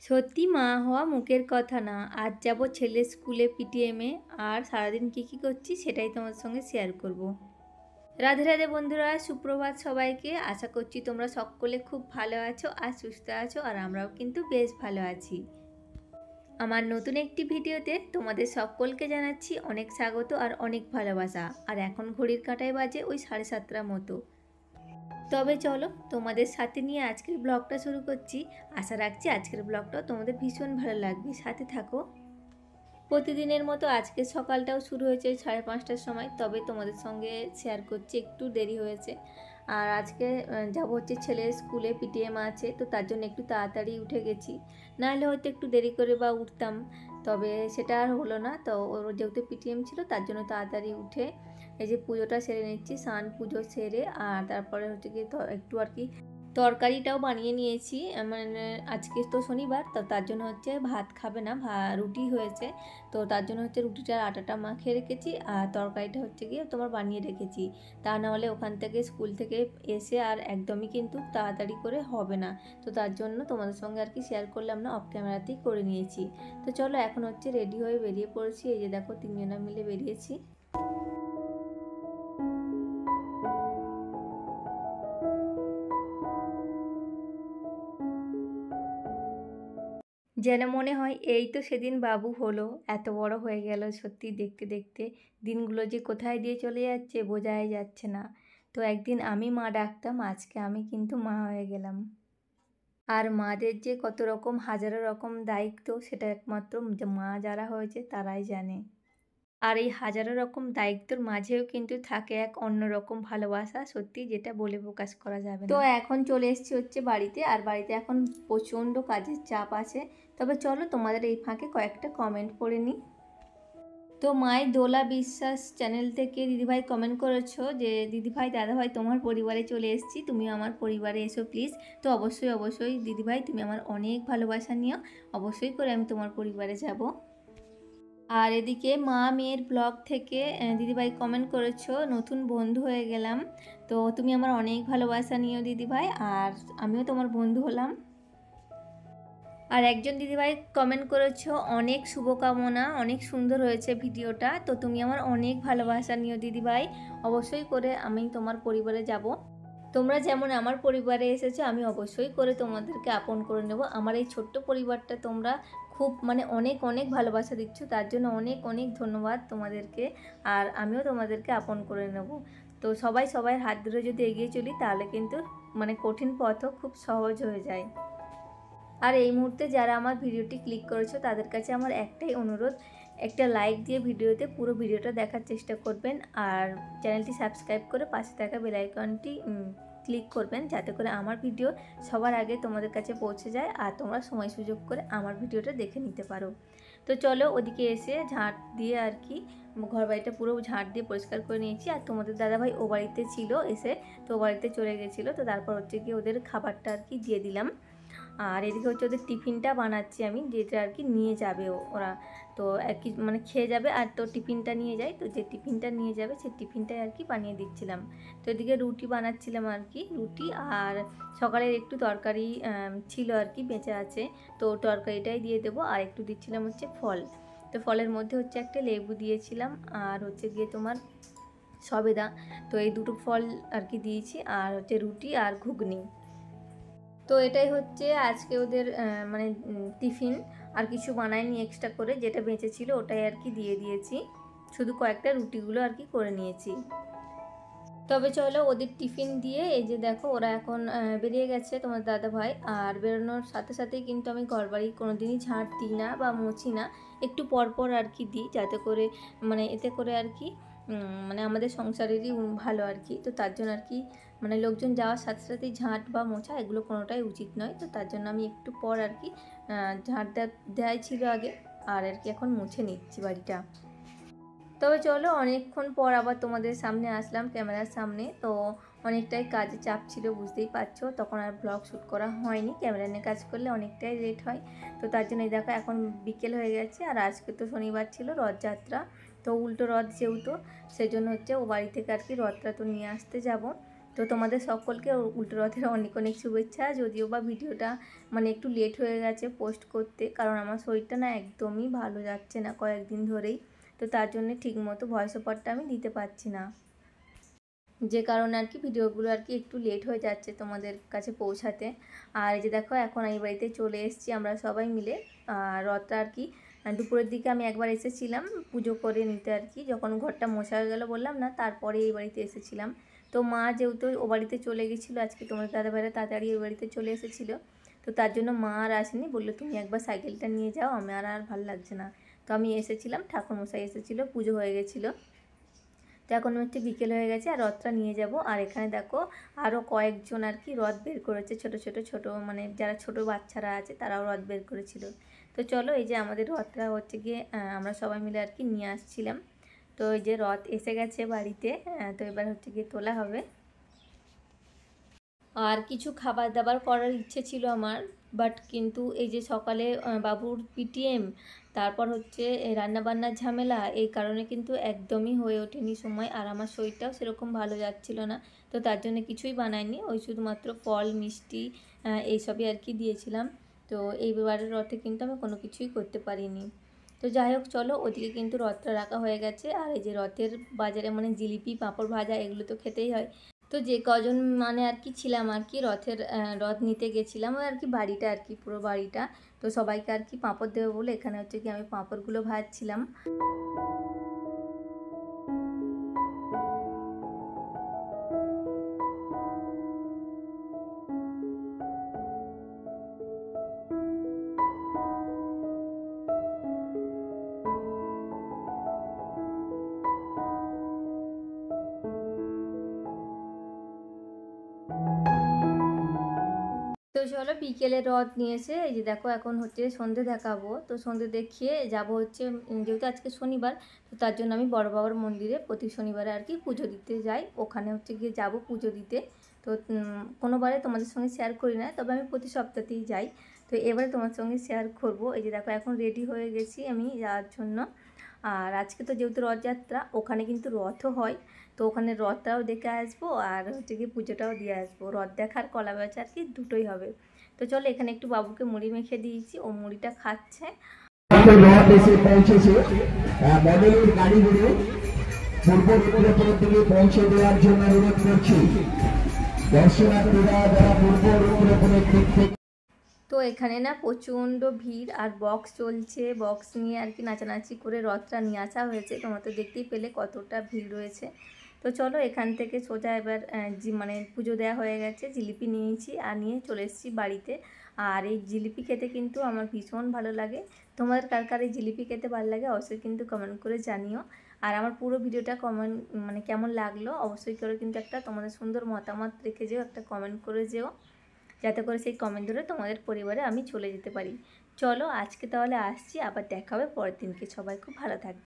সত্যি মা হওয়া মুখের কথা না। আজ যাব ছেলের স্কুলে পিটিএমে, আর সারাদিন কী করছি সেটাই তোমাদের সঙ্গে শেয়ার করব। রাধে রাধে বন্ধুরা, সুপ্রভাত সবাইকে। আশা করছি তোমরা সকলে খুব ভালো আছো আর সুস্থ আছো, আর আমরাও কিন্তু বেশ ভালো আছি। আমার নতুন একটি ভিডিওতে তোমাদের সকলকে জানাচ্ছি অনেক স্বাগত আর অনেক ভালোবাসা। আর এখন ঘড়ির কাঁটায় বাজে ওই 7:30 মতো। তবে চলো তোমাদের সাথে নিয়ে আজকের ব্লগটা শুরু করছি। আশা রাখছি আজকের ব্লগটাও তোমাদের ভীষণ ভালো লাগবে, সাথে থাকো। প্রতিদিনের মতো আজকের সকালটাও শুরু হয়েছে 5:30টার সময়, তবে তোমাদের সঙ্গে শেয়ার করছি একটু দেরি হয়েছে। আর আজকে যাব হচ্ছে ছেলের স্কুলে পিটিএম আছে, তো তার জন্য একটু তাড়াতাড়ি উঠে গেছি। নাহলে হয়তো একটু দেরি করে বা উঠতাম, তবে সেটা আর হলো না। তো ওর যেহেতু পিটিএম ছিল তার জন্য তাড়াতাড়ি উঠে এই যে পুজোটা সেরে নিচ্ছি, স্নান পুজো সেরে। আর তারপরে হচ্ছে কি একটু আর কি তরকারিটাও বানিয়ে নিয়েছি। মানে আজকে তো শনিবার, তো তার জন্য হচ্ছে ভাত খাবে না, রুটি হয়েছে। তো তার জন্য হচ্ছে রুটিটার আটাটা মাখিয়ে রেখেছি, আর তরকারিটা হচ্ছে গিয়ে তোমার বানিয়ে রেখেছি। তা না হলে ওখান থেকে স্কুল থেকে এসে আর একদমই কিন্তু তাড়াতাড়ি করে হবে না। তো তার জন্য তোমাদের সঙ্গে আর কি শেয়ার করলাম না, অফ ক্যামেরাতেই করে নিয়েছি। তো চলো এখন হচ্ছে রেডি হয়ে বেরিয়ে পড়েছি। এই যে দেখো তিনজনা মিলে বেরিয়েছি। যেন মনে হয় এই তো সেদিন বাবু হলো, এত বড় হয়ে গেল। সত্যি দেখতে দেখতে দিনগুলো যে কোথায় দিয়ে চলে যাচ্ছে বোঝাই যাচ্ছে না। তো একদিন আমি মা ডাকতাম, আজকে আমি কিন্তু মা হয়ে গেলাম। আর মাদের যে কত রকম হাজারো রকম দায়িত্ব, সেটা একমাত্র মা যারা হয়েছে তারাই জানে। আর এই হাজারো রকম দায়িত্বর মাঝেও কিন্তু থাকে এক অন্যরকম ভালোবাসা, সত্যি যেটা বলে প্রকাশ করা যাবে না। তো এখন চলে এসেছি হচ্ছে বাড়িতে, আর বাড়িতে এখন প্রচণ্ড কাজের চাপ আছে। তবে চলো তোমাদের এই ফাঁকে কয়েকটা কমেন্ট পড়ে নিই। তো মাই দোলা বিশ্বাস চ্যানেল থেকে দিদিভাই কমেন্ট করেছো যে দিদিভাই দাদাভাই তোমার পরিবারে চলে এসেছি, তুমি আমার পরিবারে এসো প্লিজ। তো অবশ্যই অবশ্যই দিদিভাই, তুমি আমার অনেক ভালোবাসা নিও, অবশ্যই করে আমি তোমার পরিবারে যাব। আর এদিকে মা মেয়ের ব্লগ থেকে দিদিভাই কমেন্ট করেছো নতুন বন্ধু হয়ে গেলাম, তো তুমি আমার অনেক ভালোবাসা নিও দিদিভাই, আর আমিও তোমার বন্ধু হলাম। আর একজন দিদিভাই কমেন্ট করেছো অনেক শুভকামনা, অনেক সুন্দর হয়েছে ভিডিওটা, তো তুমি আমার অনেক ভালোবাসা নিও দিদিভাই, অবশ্যই করে আমি তোমার পরিবারে যাব। তোমরা যেমন আমার পরিবারে এসেছো, আমি অবশ্যই করে তোমাদেরকে আপন করে নেব। আমার এই ছোট্ট পরিবারটা তোমরা খুব মানে অনেক অনেক ভালোবাসা দিচ্ছ, তার জন্য অনেক অনেক ধন্যবাদ তোমাদেরকে। আর আমিও তোমাদেরকে আপন করে নেব। তো সবাই সবাই হাত ধরে যদি এগিয়ে চলি, তাহলে কিন্তু মানে কঠিন পথও খুব সহজ হয়ে যায়। আর এই মুহূর্তে যারা আমার ভিডিওটি ক্লিক করেছো তাদের কাছে আমার একটাই অনুরোধ, একটা লাইক দিয়ে ভিডিওতে পুরো ভিডিওটা দেখার চেষ্টা করবেন, আর চ্যানেলটি সাবস্ক্রাইব করে পাশে থাকা বেল আইকনটি ক্লিক করবেন, যাতে করে আমার ভিডিও সবার আগে তোমাদের কাছে পৌঁছে যায়, আর তোমরা সময় সুযোগ করে আমার ভিডিওটা দেখে নিতে পারো। তো চলো ওদিকে এসে ঝাঁট দিয়ে আর কি ঘর বাড়িটা পুরো ঝাঁট দিয়ে পরিষ্কার করে নিয়েছি। আর তোমাদের দাদাভাই ও বাড়িতে ছিল এসে, তো ও বাড়িতে চলে গেছিলো। তো তারপর হচ্ছে কি ওদের খাবারটা আর কি দিয়ে দিলাম। আর এদিকে হচ্ছে ওদের টিফিনটা বানাচ্ছি আমি, যেটা আর কি নিয়ে যাবে ওরা। তো আর কি মানে খেয়ে যাবে, আর তো টিফিনটা নিয়ে যায়, তো যে টিফিনটা নিয়ে যাবে সেই টিফিনটাই আর কি বানিয়ে দিচ্ছিলাম। তো এদিকে রুটি বানাচ্ছিলাম আর কি, রুটি আর সকালের একটু তরকারি ছিল আর কি বেঁচে আছে, তো তরকারিটাই দিয়ে দেবো। আর একটু দিচ্ছিলাম হচ্ছে ফল, তো ফলের মধ্যে হচ্ছে একটা লেবু দিয়েছিলাম, আর হচ্ছে গিয়ে তোমার সবেদা। তো এই দুটো ফল আর কি দিয়েছি, আর হচ্ছে রুটি আর ঘুগনি। তো এটাই হচ্ছে আজকে ওদের মানে টিফিন। আর কিছু বানাইনি এক্সট্রা করে, যেটা বেঁচে ছিল ওটাই আর কি দিয়ে দিয়েছি, শুধু কয়েকটা রুটিগুলো আর কি করে নিয়েছি। তবে চলো ওদের টিফিন দিয়ে এই যে দেখো ওরা এখন বেরিয়ে গেছে তোমার দাদা ভাই। আর বেরোনোর সাথে সাথেই কিন্তু আমি ঘরবাড়ি কোনো দিনই ঝাঁট দিই না বা মুছি না, একটু পরপর আর কি দিই, যাতে করে মানে এতে করে আর কি মানে আমাদের সংসারেরই ভালো আর কি। তো তার জন্য আর কি মানে লোকজন যাওয়ার সাথে সাথেই ঝাঁট বা মোছা এগুলো কোনোটাই উচিত নয়, তো তার জন্য আমি একটু পর আর কি ঝাঁট দেওয়াই ছিল আগে, আর আর কি এখন মুছে নিচ্ছি বাড়িটা। তবে চলো অনেকক্ষণ পর আবার তোমাদের সামনে আসলাম ক্যামেরার সামনে। তো অনেকটাই কাজে চাপ ছিল, বুঝতেই পারছো, তখন আর ব্লগ শ্যুট করা হয়নি। ক্যামেরা নিয়ে কাজ করলে অনেকটাই লেট হয়, তো তার জন্য এই দেখো এখন বিকেল হয়ে গেছে। আর আজকে তো শনিবার ছিল রথযাত্রা, তো উল্টো রথ যেহেতু, সেজন্য হচ্ছে ও বাড়ি থেকে আর কি রথটা তো নিয়ে আসতে যাব। তো তোমাদের সকলকে উল্টো রথের অনেক অনেক শুভেচ্ছা। যদিও বা ভিডিওটা মানে একটু লেট হয়ে গেছে পোস্ট করতে, কারণ আমার শরীরটা না একদমই ভালো যাচ্ছে না কয়েকদিন ধরেই। তো তার জন্য ঠিকমতো ভয়েস ওভারটা আমি দিতে পারছি না, যে কারণে আর কি ভিডিওগুলো আর কি একটু লেট হয়ে যাচ্ছে তোমাদের কাছে পৌঁছাতে। আর এই যে দেখো এখন এই বাড়িতে চলে এসেছি আমরা সবাই মিলে। রথটা আর কি দুপুরের দিকে আমি একবার এসেছিলাম পুজো করে নিতে আর কি, যখন ঘরটা মোছা হয়ে গেলো বললাম না, তারপরে এই বাড়িতে এসেছিলাম। তো মা যেহেতু ও বাড়িতে চলে গেছিলো আজকে, তোমাদের দাদাভাইরা তাড়াতাড়ি ওই বাড়িতে চলে এসেছিলো, তো তার জন্য মা আর আসেনি, বললো তুমি একবার সাইকেলটা নিয়ে যাও, আমার আর ভালো লাগছে না। তো আমি এসেছিলাম, ঠাকুরমশাই এসেছিলো, পুজো হয়ে গেছিলো। তো এখন হচ্ছে বিকেল হয়ে গেছে আর রথটা নিয়ে যাব। আর এখানে দেখো আরও কয়েকজন আর কি রথ বের করেছে, ছোট মানে যারা ছোট বাচ্চারা আছে তারাও রথ বের করেছিল। তো চলো এই যে আমাদের রথটা হচ্ছে গিয়ে আমরা সবাই মিলে আর কি নিয়ে আসছিলাম। তো এই যে রথ এসে গেছে বাড়িতে, তো এবার হচ্ছে গিয়ে তোলা হবে। আর কিছু খাবার দাবার করার ইচ্ছে ছিল আমার, বাট কিন্তু এই যে সকালে বাবুর পিটিএম, তারপর হচ্ছে রান্নাবান্নার ঝামেলা, এই কারণে কিন্তু একদমই হয়ে ওঠেনি সময়। আর আমার শরীরটাও সেরকম ভালো যাচ্ছিল না, তো তার জন্য কিছুই বানাইনি, ওই শুধুমাত্র ফল মিষ্টি এইসবই আর কি দিয়েছিলাম। তো এইবারের রথে কিন্তু আমি কোনো কিছুই করতে পারিনি। তো যাই হোক চলো, ওদিকে কিন্তু রথটা রাখা হয়ে গেছে। আর এই যে রথের বাজারে মানে জিলিপি পাঁপড় ভাজা এগুলো তো খেতেই হয়। তো যে কজন মানে আর কি ছিলাম আর কি রথের রথ নিতে গেছিলাম, ওই আর কি বাড়িটা আর কি পুরো বাড়িটা, তো সবাইকে আর কি পাঁপড় দেবো বলে এখানে হচ্ছে কি আমি পাঁপড়গুলো ভাজছিলাম। তো চলো বিকেলে রথ নিয়েছে, এই যে দেখো এখন হচ্ছে সন্ধে দেখাবো। তো সন্ধে দেখিয়ে যাব হচ্ছে, যেহেতু আজকে শনিবার, তো তার জন্য আমি বড় বাবার মন্দিরে প্রতি শনিবারে আর কি পুজো দিতে যাই, ওখানে হচ্ছে গিয়ে যাব পুজো দিতে। তো কোনোবারে তোমাদের সঙ্গে শেয়ার করি না, তবে আমি প্রতি সপ্তাহতেই যাই। তো এবারে তোমার সঙ্গে শেয়ার করব। এই যে দেখো এখন রেডি হয়ে গেছি আমি যাওয়ার জন্য। আর আজকে তো যেহেতু রথযাত্রা, ওখানে কিন্তু রথও হয়, তো ওখানে রথটাও দেখে আসবো আর হচ্ছে গিয়ে পুজোটাও দিয়ে আসবো। রথ দেখার কলা বেচা আর কি দুটোই হবে। তো চলো এখানে একটু বাবুকে মুড়ি মেখে দিয়েছি, ও মুড়িটা খাচ্ছে। রথ এসে পৌঁছেছে, মডেলের গাড়িগুলো পূর্ব রূপরেখার দিকে পৌঁছে দেওয়ার জন্য অনুরোধ করছি দর্শনার্থীরা যারা পূর্ব রূপরেখার দিক থেকে। তো এখানে না প্রচণ্ড ভিড়, আর বক্স চলছে, বক্স নিয়ে আর কি নাচানাচি করে রথটা নিয়ে আসা হয়েছে। তোমরা তো দেখতেই পেলে কতটা ভিড় রয়েছে। তো চলো এখান থেকে সোজা এবার মানে পুজো দেওয়া হয়ে গেছে, জিলিপি নিয়েছি আর নিয়ে চলে এসেছি বাড়িতে। আর এই জিলিপি খেতে কিন্তু আমার ভীষণ ভালো লাগে। তোমাদের কার কার এই জিলিপি খেতে ভালো লাগে অবশ্যই কিন্তু কমেন্ট করে জানিও। আর আমার পুরো ভিডিওটা কমেন্ট মানে কেমন লাগলো অবশ্যই করে কিন্তু একটা তোমাদের সুন্দর মতামত রেখে যেও, একটা কমেন্ট করে যেও, যাতে করে সেই কমেন্ট ধরে তোমাদের পরিবারে আমি চলে যেতে পারি। চলো আজকে তাহলে আসছি, আবার দেখা হবে পরের দিনকে। সবাই খুব ভালো থাকবে।